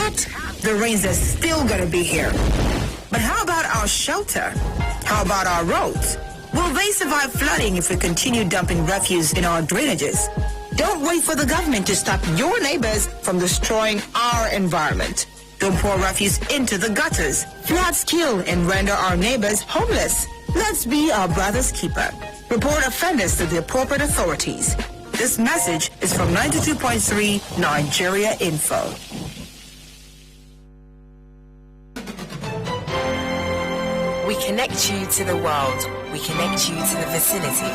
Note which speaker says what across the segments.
Speaker 1: what? The rains are still gonna be here. But how about our shelter? How about our roads? Will they survive flooding if we continue dumping refuse in our drainages? Don't wait for the government to stop your neighbors from destroying our environment. Don't pour refuse into the gutters. Floods kill and render our neighbors homeless. Let's be our brother's keeper. Report offenders to the appropriate authorities. This message is from 92.3 Nigeria Info.
Speaker 2: We connect you to the world. We connect you to the vicinity.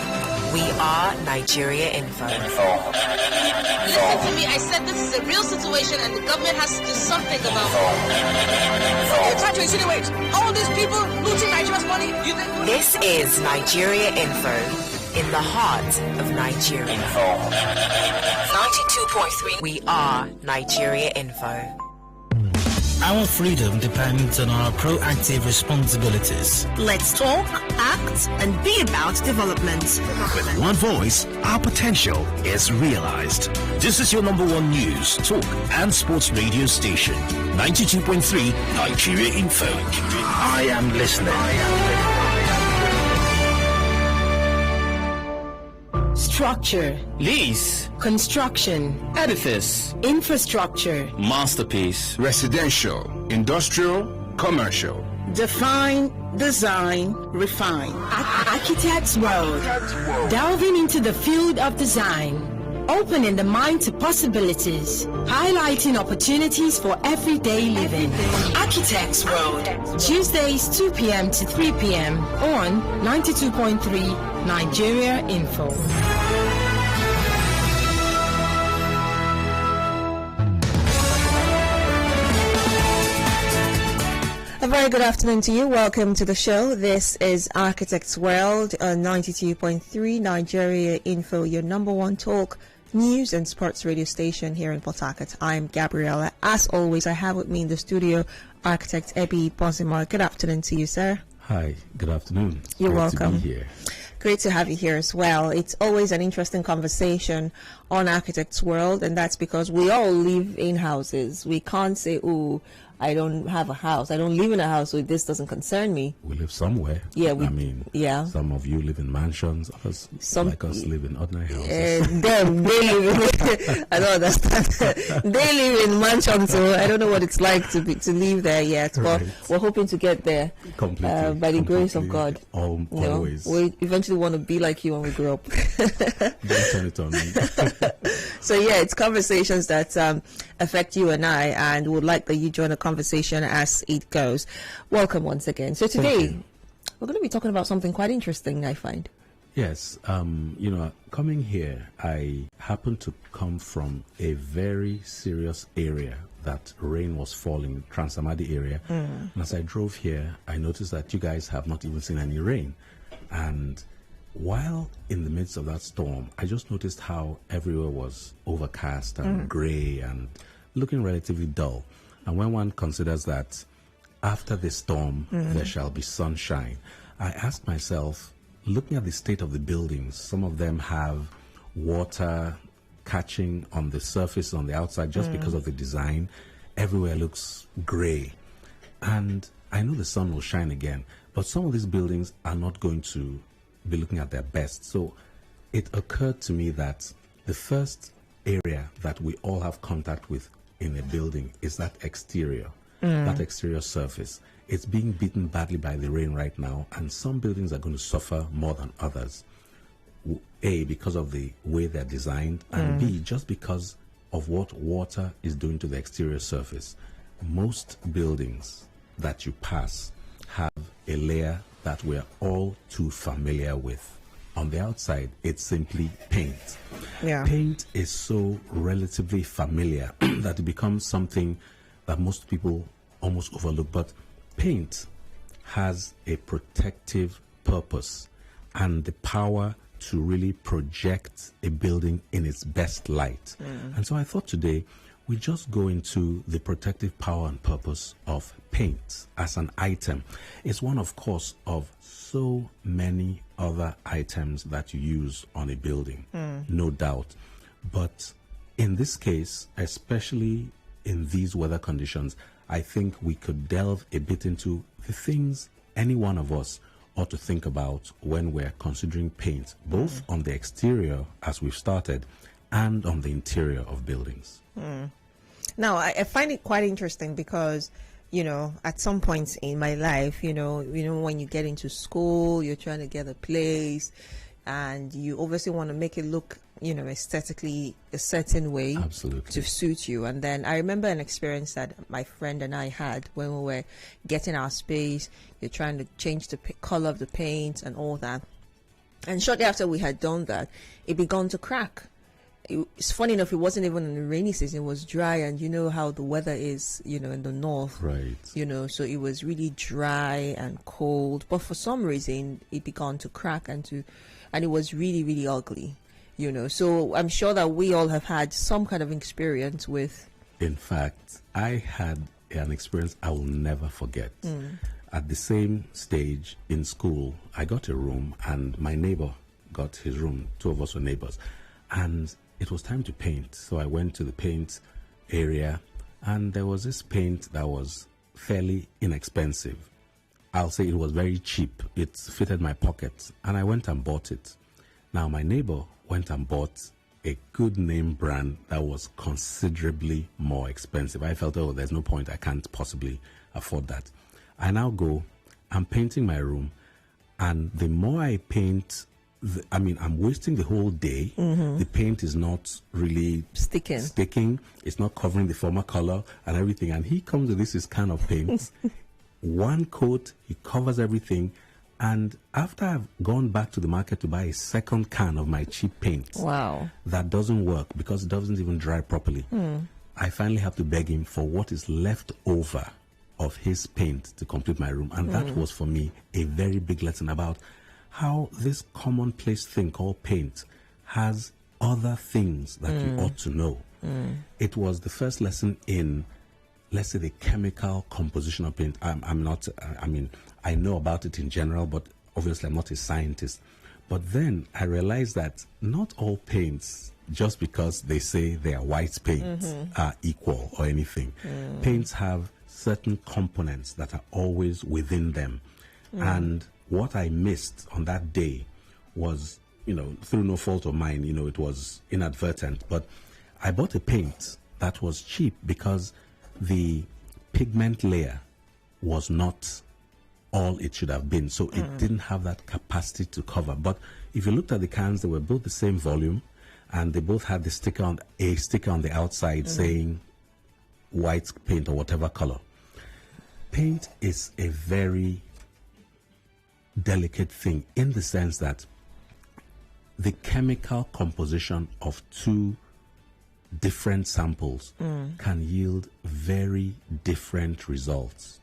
Speaker 2: We are Nigeria Info.
Speaker 3: Listen to me. I said this is a real situation and the government has to do something about it. You're trying to insinuate all these people looting Nigeria's money?
Speaker 2: This is Nigeria Info in the heart of Nigeria. 92.3. We are Nigeria Info.
Speaker 4: Our freedom depends on our proactive responsibilities.
Speaker 1: Let's talk, act, and be about development.
Speaker 5: With one voice, our potential is realized. This is your number one news, talk, and sports radio station. 92.3 Nigeria Info. I am listening.
Speaker 6: Structure,
Speaker 7: lease,
Speaker 6: construction,
Speaker 7: edifice,
Speaker 6: infrastructure,
Speaker 7: masterpiece,
Speaker 8: residential, industrial, commercial.
Speaker 6: Define, design, refine. Architect's World. Delving into the field of design, opening the mind to possibilities, highlighting opportunities for everyday living. Architect's World. Tuesdays 2 p.m. to 3 p.m. on 92.3 Nigeria Info.
Speaker 9: A very good afternoon to you. Welcome to the show. This is Architects World on 92.3 Nigeria Info, your number one talk, news and sports radio station here in Port Harcourt. I'm Gabriella. As always, I have with me in the studio Architect Ebi Bozimo. Good afternoon to you, sir.
Speaker 10: Hi, good afternoon.
Speaker 9: You're
Speaker 10: Great
Speaker 9: welcome.
Speaker 10: to be here.
Speaker 9: Great to have you here as well. It's always an interesting conversation on Architects World, and that's because we all live in houses. We can't say, oh, I don't have a house. I don't live in a house, so this doesn't concern me.
Speaker 10: We live somewhere.
Speaker 9: Yeah,
Speaker 10: some of you live in mansions. Others, like us, live in ordinary houses.
Speaker 9: They live in, I don't understand. They live in mansions, so I don't know what it's like to live there yet. But we're hoping to get there by the grace of God.
Speaker 10: Always.
Speaker 9: We eventually want to be like you when we grow up.
Speaker 10: Don't turn it on me.
Speaker 9: So yeah, it's conversations that affect you and I, and would like that you join the conversation as it goes. Welcome once again. So today we're going to be talking about something quite interesting, I find.
Speaker 10: Yes, coming here, I happen to come from a very serious area that rain was falling, Transamadi area. And as I drove here, I noticed that you guys have not even seen any rain. And while in the midst of that storm, I just noticed how everywhere was overcast and gray and looking relatively dull. And when one considers that after the storm, there shall be sunshine, I asked myself, looking at the state of the buildings, some of them have water catching on the surface, on the outside, just because of the design. Everywhere looks gray. And I know the sun will shine again, but some of these buildings are not going to be looking at their best. So it occurred to me that the first area that we all have contact with in a building is that exterior, that exterior surface. It's being beaten badly by the rain right now, and some buildings are going to suffer more than others. A, because of the way they're designed, and B, just because of what water is doing to the exterior surface. Most buildings that you pass have a layer that we're all too familiar with. On the outside, it's simply paint.
Speaker 9: Yeah.
Speaker 10: Paint is so relatively familiar that it becomes something that most people almost overlook. But paint has a protective purpose and the power to really project a building in its best light. And so I thought today we just go into the protective power and purpose of paint as an item. It's one, of course, of so many other items that you use on a building, no doubt. But in this case, especially in these weather conditions, I think we could delve a bit into the things any one of us ought to think about when we're considering paint, both on the exterior, as we've started, and on the interior of buildings.
Speaker 9: Now, I find it quite interesting because, at some points in my life, when you get into school, you're trying to get a place, and you obviously want to make it look, aesthetically a certain way.
Speaker 10: Absolutely.
Speaker 9: To suit you. And then I remember an experience that my friend and I had when we were getting our space. You're trying to change the color of the paint and all that. And shortly after we had done that, it began to crack. It's funny enough, it wasn't even in the rainy season. It was dry, and you know how the weather is, in the north.
Speaker 10: Right.
Speaker 9: So it was really dry and cold. But for some reason, it began to crack and it was really, really ugly. So I'm sure that we all have had some kind of experience with.
Speaker 10: In fact, I had an experience I will never forget. At the same stage in school, I got a room, and my neighbor got his room. Two of us were neighbors, and it was time to paint. So I went to the paint area, and there was this paint that was fairly inexpensive. I'll say it was very cheap. It fitted my pocket, and I went and bought it. Now, my neighbor went and bought a good name brand that was considerably more expensive. I felt, there's no point. I can't possibly afford that. I now go, I'm painting my room, and the more I paint, I'm wasting the whole day. The paint is not really sticking. It's not covering the former color and everything. And he comes with this kind of paint. One coat, he covers everything. And after I've gone back to the market to buy a second can of my cheap paint, that doesn't work because it doesn't even dry properly. I finally have to beg him for what is left over of his paint to complete my room. And that was for me a very big lesson about how this commonplace thing called paint has other things that you ought to know. It was the first lesson in, let's say, the chemical composition of paint. I know about it in general, but obviously I'm not a scientist. But then I realized that not all paints, just because they say they are white paints, are equal or anything. Paints have certain components that are always within them. And what I missed on that day was, through no fault of mine, it was inadvertent. But I bought a paint that was cheap because the pigment layer was not all it should have been. So it didn't have that capacity to cover. But if you looked at the cans, they were both the same volume, and they both had a sticker on the outside saying white paint or whatever color. Paint is a very delicate thing in the sense that the chemical composition of two different samples can yield very different results.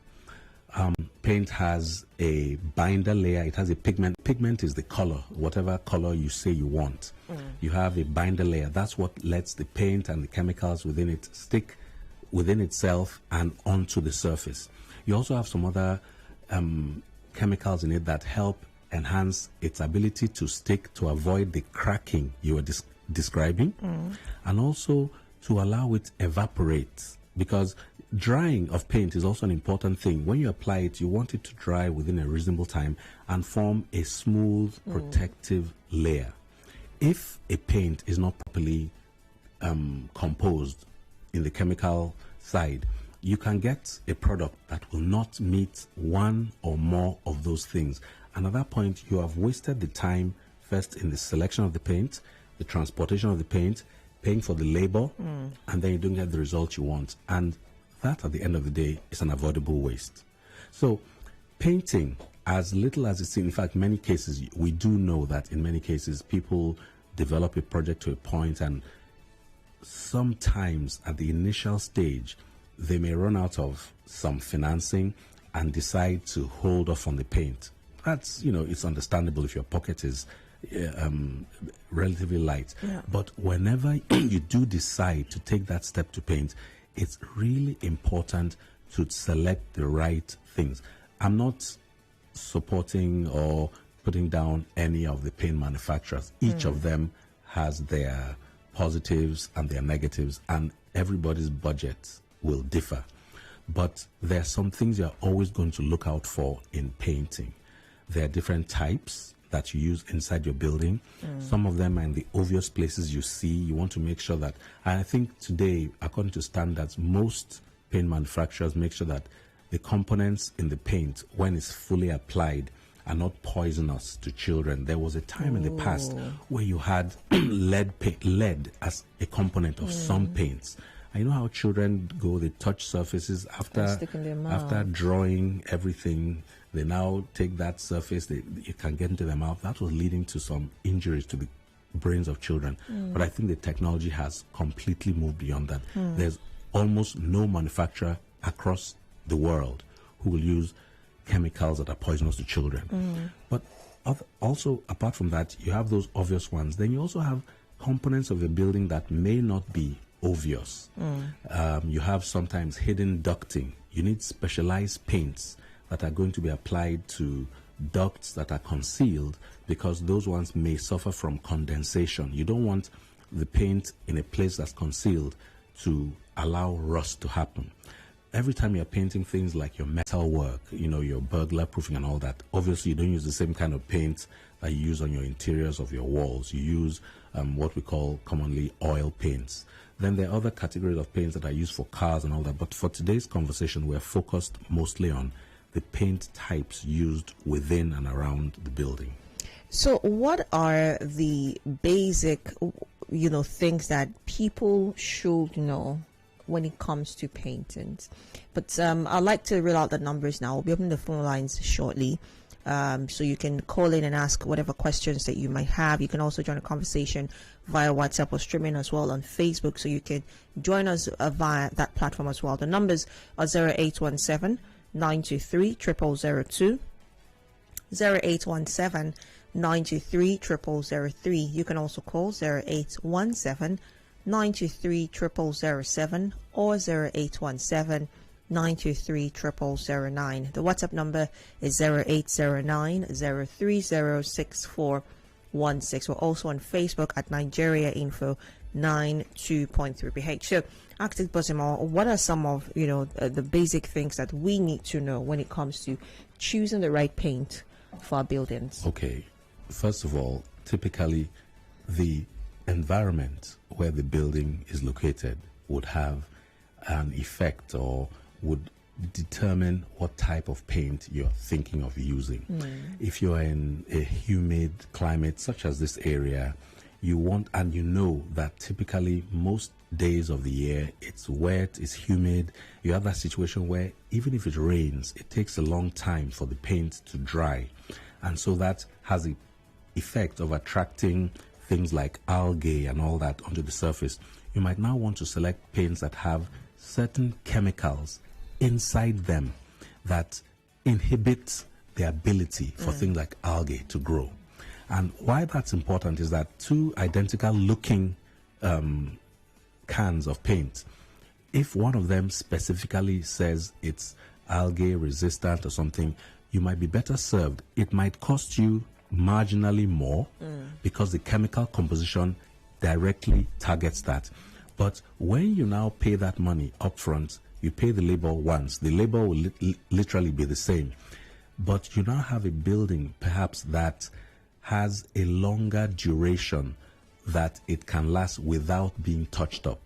Speaker 10: Paint has a binder layer. It has a pigment. Pigment is the color, whatever color you say you want. You have a binder layer. That's what lets the paint and the chemicals within it stick within itself and onto the surface. You also have some other chemicals in it that help enhance its ability to stick, to avoid the cracking you were describing, and also to allow it evaporate, because drying of paint is also an important thing. When you apply it, you want it to dry within a reasonable time and form a smooth protective layer. If a paint is not properly composed in the chemical side, you can get a product that will not meet one or more of those things. And at that point, you have wasted the time first in the selection of the paint, the transportation of the paint, paying for the labor, and then you don't get the result you want. And that, at the end of the day, is an avoidable waste. So painting, as little as it's in fact, many cases, we do know that in many cases, people develop a project to a point, and sometimes at the initial stage, they may run out of some financing and decide to hold off on the paint. That's, it's understandable if your pocket is relatively light. But whenever you do decide to take that step to paint, it's really important to select the right things. I'm not supporting or putting down any of the paint manufacturers. Each of them has their positives and their negatives, and everybody's budget will differ. But there are some things you're always going to look out for in painting. There are different types that you use inside your building. Some of them are in the obvious places you see. You want to make sure that, and I think today, according to standards, most paint manufacturers make sure that the components in the paint, when it's fully applied, are not poisonous to children. There was a time in the past where you had lead as a component of some paints. And you know how children go, they touch surfaces after drawing everything. They now take that surface, it can get into their mouth. That was leading to some injuries to the brains of children. But I think the technology has completely moved beyond that. There's almost no manufacturer across the world who will use chemicals that are poisonous to children. But also, apart from that, you have those obvious ones. Then you also have components of the building that may not be obvious. You have sometimes hidden ducting. You need specialized paints that are going to be applied to ducts that are concealed, because those ones may suffer from condensation. You don't want the paint in a place that's concealed to allow rust to happen. Every time you're painting things like your metal work, you know, your burglar proofing and all that, obviously you don't use the same kind of paint that you use on your interiors of your walls. You use what we call commonly oil paints. Then there are other categories of paints that are used for cars and all that. But for today's conversation, we're focused mostly on the paint types used within and around the building.
Speaker 9: So what are the basic, things that people should know when it comes to paintings? But I'd like to read out the numbers now. We'll be opening the phone lines shortly. So you can call in and ask whatever questions that you might have. You can also join the conversation via WhatsApp or streaming as well on Facebook. So you can join us via that platform as well. The numbers are 0817 923 0002, 0817 923 0003. You can also call 0817 923 0007 or 0817 923 0009. The WhatsApp number is 0809 030 6416. We're also on Facebook at Nigeria Info 92.3 PH. So, Architect Bozimo, what are some of the basic things that we need to know when it comes to choosing the right paint for our buildings?
Speaker 10: Okay, first of all, typically the environment where the building is located would have an effect or would determine what type of paint you're thinking of using. If you're in a humid climate such as this area, you want, and you know that typically most days of the year it's wet, it's humid. You have that situation where even if it rains, it takes a long time for the paint to dry, and so that has the effect of attracting things like algae and all that onto the surface. You might now want to select paints that have certain chemicals inside them that inhibit the ability for things like algae to grow. And why that's important is that two identical looking cans of paint, if one of them specifically says it's algae resistant or something, you might be better served. It might cost you marginally more because the chemical composition directly targets that. But when you now pay that money upfront, you pay the labor once. The labor will literally be the same. But you now have a building perhaps that has a longer duration that it can last without being touched up.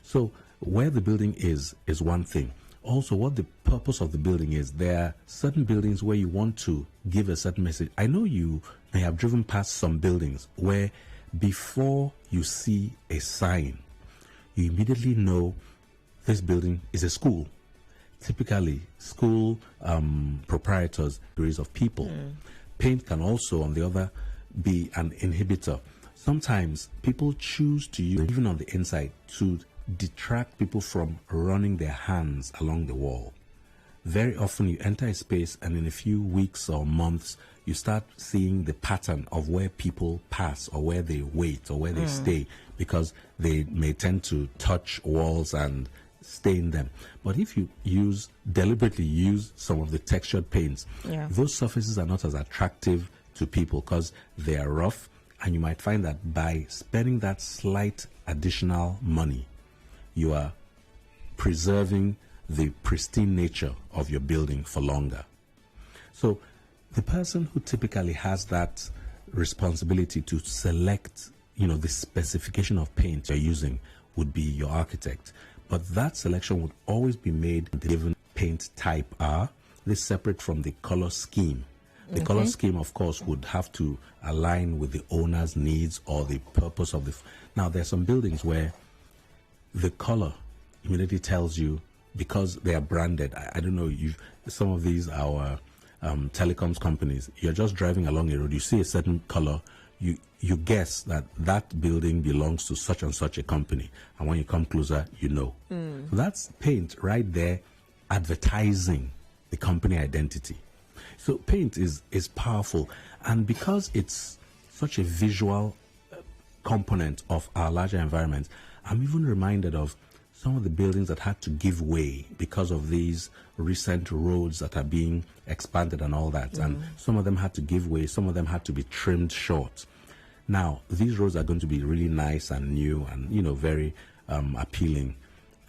Speaker 10: So where the building is one thing. Also, what the purpose of the building is. There are certain buildings where you want to give a certain message. I know you may have driven past some buildings where before you see a sign, you immediately know this building is a school. Typically, school proprietors, series of people. Paint can also, on the other, be an inhibitor. Sometimes people choose to use, even on the inside, to detract people from running their hands along the wall. Very often you enter a space and in a few weeks or months, you start seeing the pattern of where people pass or where they wait or where they stay, because they may tend to touch walls and stay in them. But if you deliberately use some of the textured paints, those surfaces are not as attractive to people because they are rough, and you might find that by spending that slight additional money, you are preserving the pristine nature of your building for longer. So the person who typically has that responsibility to select, the specification of paint you're using would be your architect. But that selection would always be made given paint type R. This is separate from the color scheme. The color scheme, of course, would have to align with the owner's needs or the purpose of the... Now, there are some buildings where the color immediately tells you, because they are branded. I don't know, some of these our telecoms companies, you're just driving along a road, you see a certain color, you guess that that building belongs to such and such a company, and when you come closer, you know. So that's paint right there advertising the company identity. So paint is powerful, and because it's such a visual component of our larger environment, I'm even reminded of some of the buildings that had to give way because of these recent roads that are being expanded and all that. And some of them had to give way, some of them had to be trimmed short. Now, these roads are going to be really nice and new and, very appealing.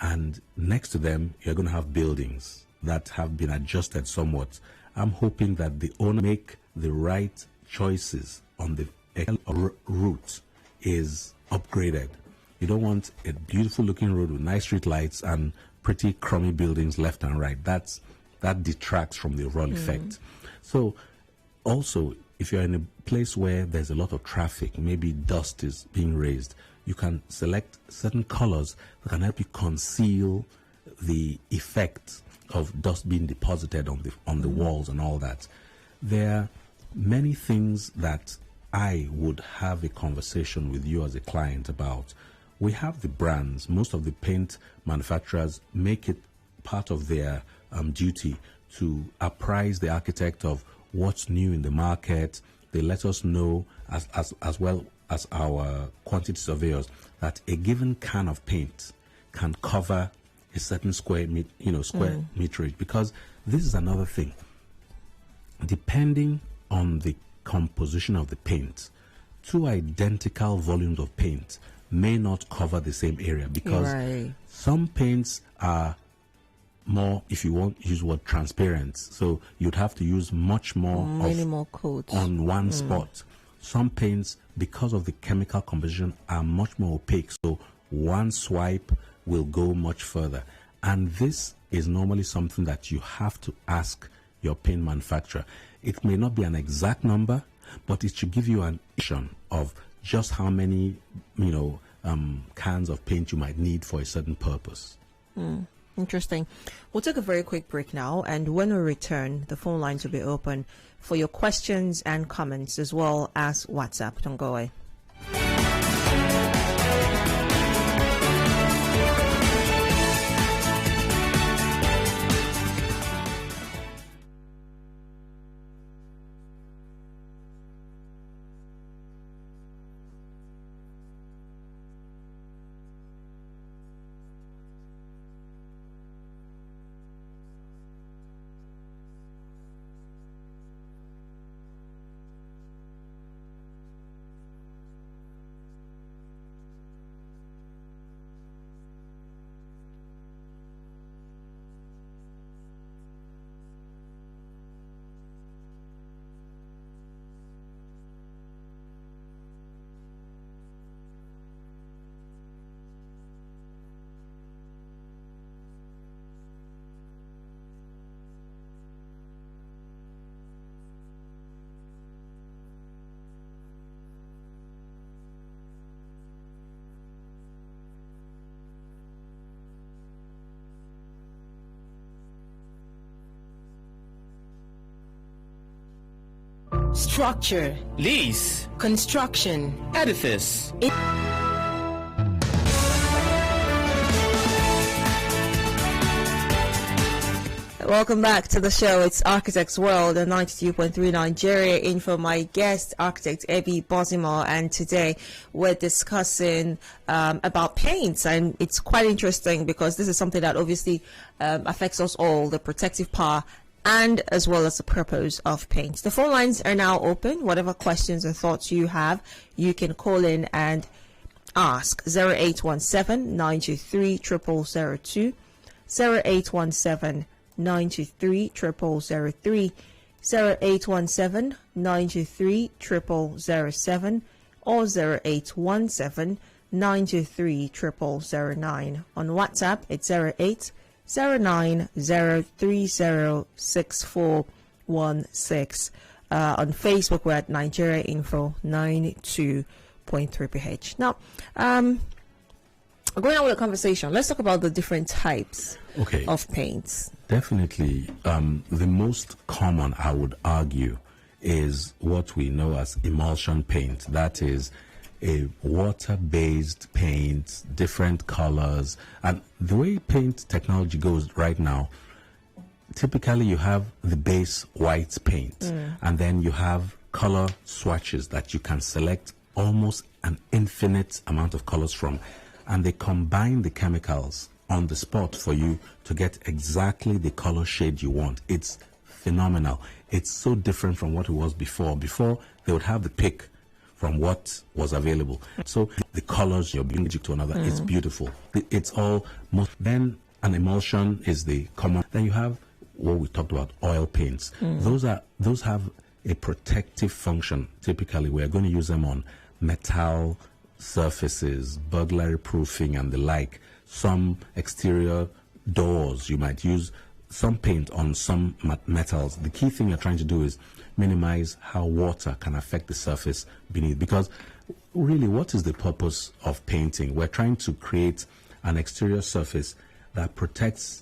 Speaker 10: And next to them, you're going to have buildings that have been adjusted somewhat. I'm hoping that the owner make the right choices on the route is upgraded. You don't want a beautiful looking road with nice street lights and pretty crummy buildings left and right. That detracts from the overall effect. So also, if you're in a place where there's a lot of traffic, maybe dust is being raised, you can select certain colors that can help you conceal the effect of dust being deposited on the walls and all that. There are many things that I would have a conversation with you as a client about. We have the brands. Most of the paint manufacturers make it part of their duty to apprise the architect of what's new in the market. They let us know, as well as our quantity surveyors, that a given can of paint can cover a certain square meterage. Because this is another thing. Depending on the composition of the paint, two identical volumes of paint may not cover the same area, because some paints are more, if you want to use the word, transparent. So you'd have to use much more
Speaker 9: more coats
Speaker 10: on one spot. Some paints, because of the chemical composition, are much more opaque. So one swipe will go much further. And this is normally something that you have to ask your paint manufacturer. It may not be an exact number, but it should give you an indication of just how many, cans of paint you might need for a certain purpose.
Speaker 9: Interesting. We'll take a very quick break now, and when we return, the phone lines will be open for your questions and comments, as well as WhatsApp. Don't go away. Structure,
Speaker 7: lease,
Speaker 9: construction,
Speaker 7: edifice.
Speaker 9: Welcome back to the show. It's Architects World on 92.3 Nigeria Info. My guest, architect Ebi Bozimo, and today we're discussing about paints, and it's quite interesting because this is something that obviously affects us all, the protective power and as well as the purpose of paint. The phone lines are now open. Whatever questions or thoughts you have, you can call in and ask. 0817-923-0002 0817 923 0003, 0817 923 0007, or 0817 923 0009. On WhatsApp, it's 0809030616. On Facebook, we're at Nigeria Info 92.3 PH. Now, going on with the conversation, let's talk about the different types of paints.
Speaker 10: Definitely. The most common, I would argue, is what we know as emulsion paint. That is a water-based paint, different colors. And the way paint technology goes right now, typically you have the base white paint, and then you have color swatches that you can select almost an infinite amount of colors from, and they combine the chemicals on the spot for you to get exactly the color shade you want. It's phenomenal. It's so different from what it was before. Before, they would have the pick from what was available. So the colors you're bringing to another, it's beautiful. It's all, then an emulsion is the common. Then you have what we talked about, oil paints. Those have a protective function. Typically, we're going to use them on metal surfaces, burglary proofing and the like. Some exterior doors, you might use some paint on some metals. The key thing you're trying to do is minimize how water can affect the surface beneath, because really, what is the purpose of painting? We're trying to create an exterior surface that protects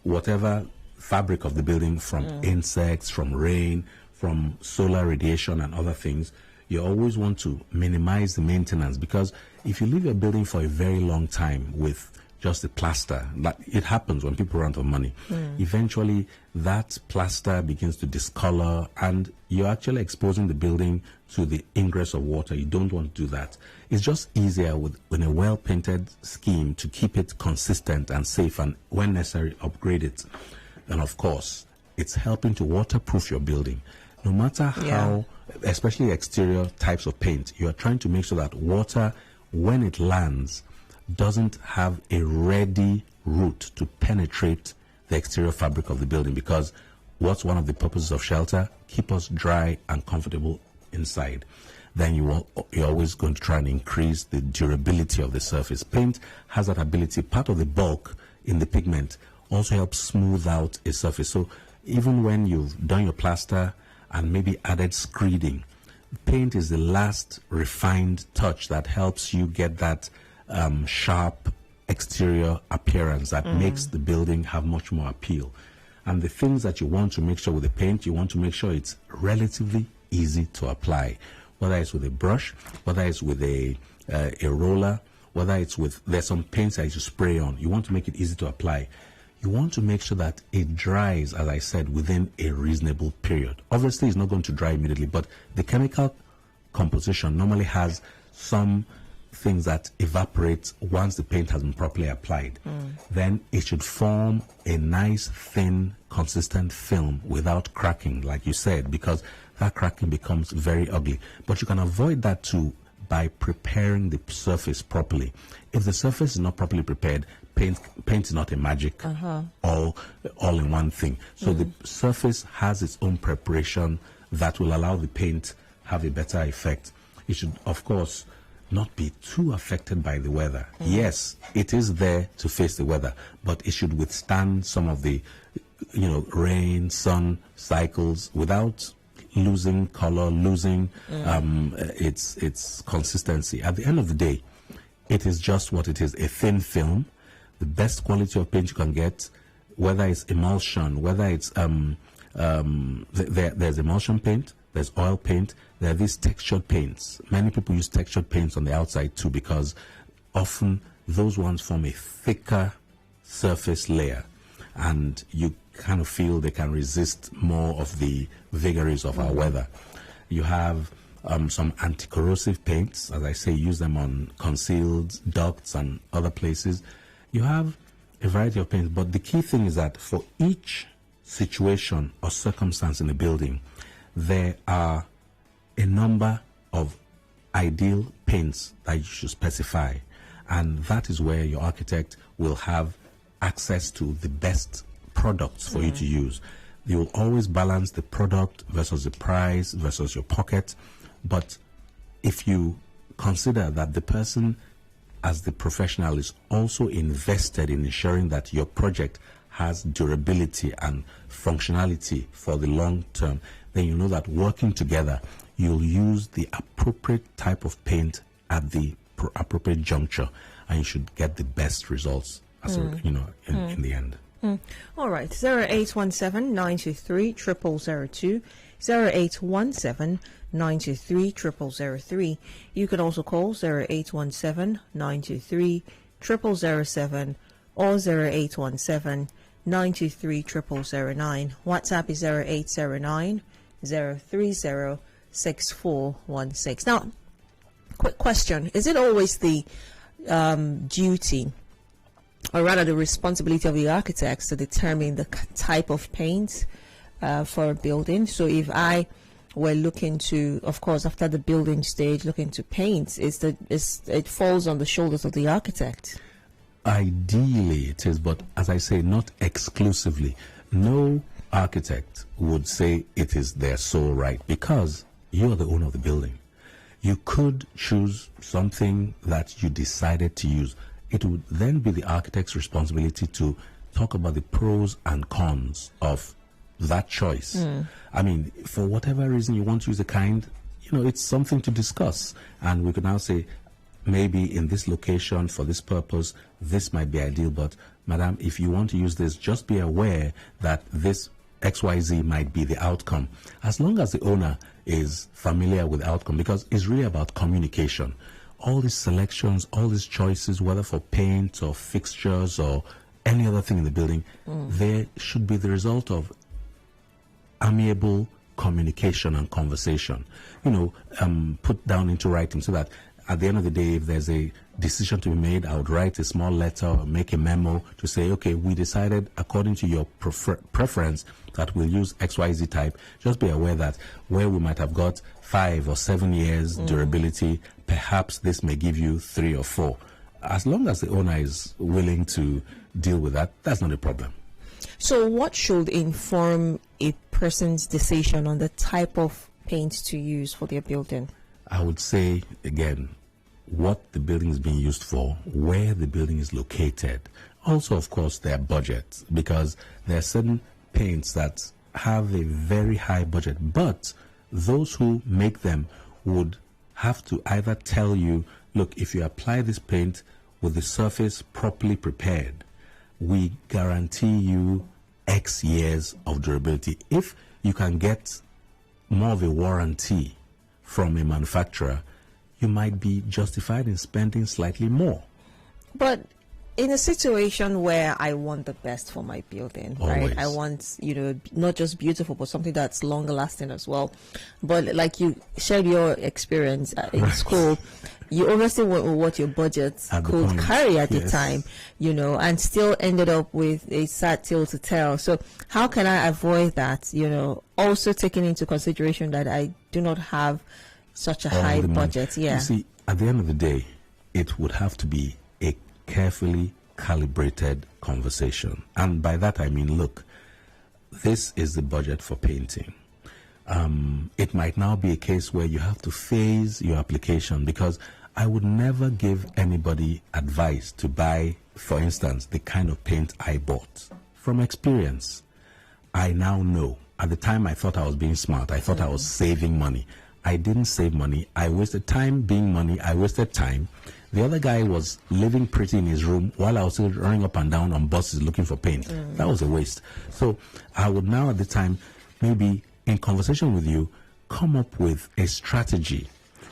Speaker 10: whatever fabric of the building from insects, from rain, from solar radiation and other things. You always want to minimize the maintenance, because if you leave a building for a very long time with just the plaster, like it happens when people run out of money, eventually that plaster begins to discolor and you're actually exposing the building to the ingress of water. You don't want to do that. It's just easier with a well-painted scheme to keep it consistent and safe, and when necessary, upgrade it. And of course, it's helping to waterproof your building. No matter how, especially exterior types of paint, you are trying to make sure that water, when it lands, doesn't have a ready route to penetrate the exterior fabric of the building, because what's one of the purposes of shelter? Keep us dry and comfortable inside. Then you're always going to try and increase the durability of the surface. Paint has that ability. Part of the bulk in the pigment also helps smooth out a surface. So even when you've done your plaster and maybe added screeding, paint is the last refined touch that helps you get that sharp exterior appearance that makes the building have much more appeal. And the things that you want to make sure with the paint, you want to make sure it's relatively easy to apply, whether it's with a brush, whether it's with a roller, whether it's with, there's some paints that you spray on. You want to make it easy to apply. You want to make sure that it dries, as I said, within a reasonable period. Obviously, it's not going to dry immediately, but the chemical composition normally has some things that evaporate once the paint has been properly applied. Then it should form a nice, thin, consistent film without cracking, like you said, because that cracking becomes very ugly. But you can avoid that too by preparing the surface properly. If the surface is not properly prepared, paint is not a magic all in one thing. So the surface has its own preparation that will allow the paint have a better effect. It should, of course, not be too affected by the weather. Yes, it is there to face the weather, but it should withstand some of the, rain, sun cycles without losing color, losing its consistency. At the end of the day, it is just what it is, a thin film. The best quality of paint you can get, whether it's emulsion, whether it's there's emulsion paint, there's oil paint, there are these textured paints. Many people use textured paints on the outside too, because often those ones form a thicker surface layer, and you kind of feel they can resist more of the vagaries of our weather. You have some anti-corrosive paints, as I say, use them on concealed ducts and other places. You have a variety of paints, but the key thing is that for each situation or circumstance in a building, there are a number of ideal paints that you should specify, and that is where your architect will have access to the best products for you to use. You'll always balance the product versus the price versus your pocket. But if you consider that the person as the professional is also invested in ensuring that your project has durability and functionality for the long term, then you know that working together, you'll use the appropriate type of paint at the appropriate juncture, and you should get the best results as in the end.
Speaker 9: All right, 0817-923-0002, 0817-923-0003. You can also call 0817-923-0007 or 0817-923-0009. WhatsApp is 0809-030-6416. Now, quick question. Is it always the duty, or rather the responsibility of the architects to determine the type of paint for a building? So if I were looking to, of course, after the building stage, looking to paint, it falls on the shoulders of the architect?
Speaker 10: Ideally it is, but as I say, not exclusively. No architect would say it is their sole right, because you are the owner of the building. You could choose something that you decided to use. It would then be the architect's responsibility to talk about the pros and cons of that choice. I mean, for whatever reason you want to use a kind, it's something to discuss. And we could now say, maybe in this location, for this purpose, this might be ideal, but madam, if you want to use this, just be aware that this XYZ might be the outcome. As long as the owner is familiar with the outcome, because it's really about communication. All these selections, all these choices, whether for paint or fixtures or any other thing in the building, they should be the result of amiable communication and conversation. Put down into writing, so that at the end of the day, if there's a decision to be made, I would write a small letter or make a memo to say, okay, we decided according to your preference that we'll use XYZ type. Just be aware that where we might have got 5 or 7 years durability, perhaps this may give you 3 or 4. As long as the owner is willing to deal with that, that's not a problem.
Speaker 9: So what should inform a person's decision on the type of paint to use for their building?
Speaker 10: I would say, again, what the building is being used for, where the building is located. Also, of course, their budget, because there are certain paints that have a very high budget, but those who make them would have to either tell you, look, if you apply this paint with the surface properly prepared, we guarantee you X years of durability. If you can get more of a warranty from a manufacturer, you might be justified in spending slightly more.
Speaker 9: But in a situation where I want the best for my building,
Speaker 10: always,
Speaker 9: right? I want, not just beautiful, but something that's longer lasting as well. But like you shared your experience in school, you obviously went with what your budget could carry at the time, and still ended up with a sad tale to tell. So how can I avoid that? Also taking into consideration that I do not have such a high budget. Yeah.
Speaker 10: You see, at the end of the day, it would have to be a carefully calibrated conversation. And by that I mean, look, this is the budget for painting. It might now be a case where you have to phase your application, because I would never give anybody advice to buy, for instance, the kind of paint I bought. From experience, I now know. At the time, I thought I was being smart. I thought I was saving money. I didn't save money. I wasted time being money. I wasted time. The other guy was living pretty in his room while I was still running up and down on buses looking for paint. That was a waste. So I would now at the time, maybe in conversation with you, come up with a strategy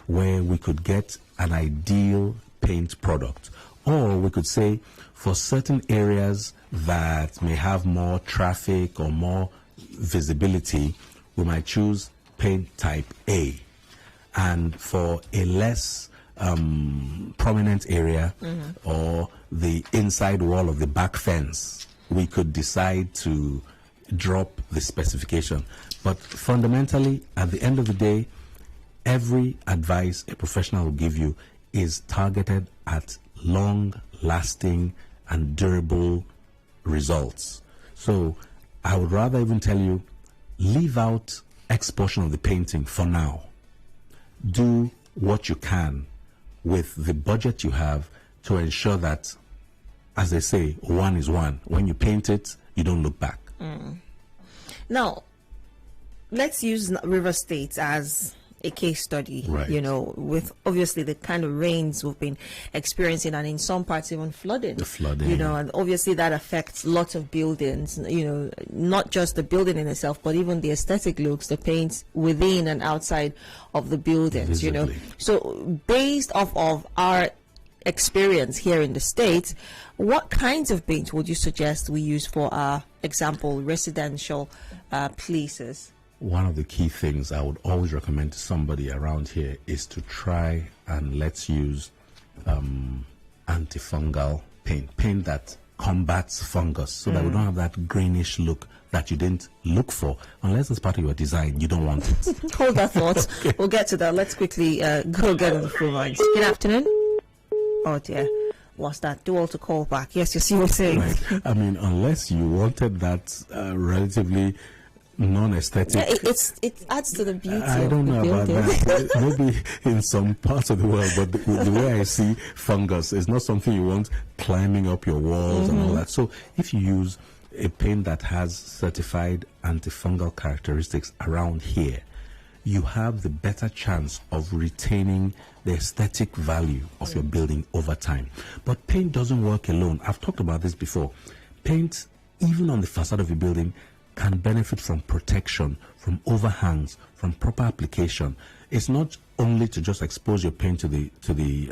Speaker 10: where we could get an ideal paint product. Or we could say, for certain areas that may have more traffic or more visibility, we might choose paint type A. And for a less prominent area, or the inside wall of the back fence, we could decide to drop the specification. But fundamentally, at the end of the day, every advice a professional will give you is targeted at long-lasting and durable results. So I would rather even tell you, leave out X portion of the painting for now. Do what you can with the budget you have to ensure that, as they say, one is one. When you paint it, you don't look back.
Speaker 9: Now, let's use River State as a case study,
Speaker 10: right.
Speaker 9: With obviously the kind of rains we've been experiencing, and in some parts even flooding.
Speaker 10: The flooding.
Speaker 9: And obviously that affects lots of buildings, not just the building in itself, but even the aesthetic looks, the paints within and outside of the buildings,
Speaker 10: Visibly.
Speaker 9: So based off of our experience here in the States, what kinds of paint would you suggest we use for our example residential places?
Speaker 10: One of the key things I would always recommend to somebody around here is to try and let's use antifungal paint that combats fungus, so that we don't have that greenish look that you didn't look for. Unless it's part of your design, you don't want it.
Speaker 9: Hold that thought. Okay. We'll get to that. Let's quickly go get on the phone lines. Good afternoon. Oh dear. What's that? Do all to call back. Yes, you were saying.
Speaker 10: Right. I mean, unless you wanted that relatively non-aesthetic.
Speaker 9: Yeah, it adds to the beauty.
Speaker 10: I don't know about that. Maybe in some parts of the world, but the way I see fungus is not something you want climbing up your walls and all that. So if you use a paint that has certified antifungal characteristics around here, you have the better chance of retaining the aesthetic value of your building over time. But paint doesn't work alone. I've talked about this before. Paint, even on the facade of a building, can benefit from protection, from overhangs, from proper application. It's not only to just expose your paint to the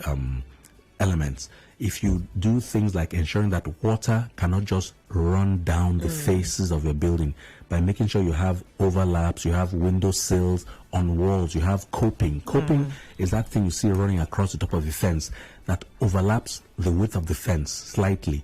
Speaker 10: elements. If you do things like ensuring that water cannot just run down the faces of your building, by making sure you have overlaps, you have window sills on walls, you have coping. Coping is that thing you see running across the top of the fence that overlaps the width of the fence slightly.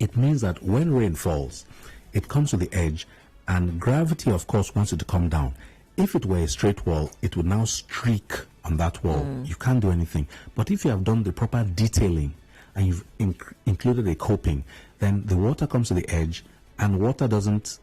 Speaker 10: It means that when rain falls, it comes to the edge, and gravity, of course, wants it to come down. If it were a straight wall, it would now streak on that wall. You can't do anything. But if you have done the proper detailing and you've included a coping, then the water comes to the edge, and water doesn't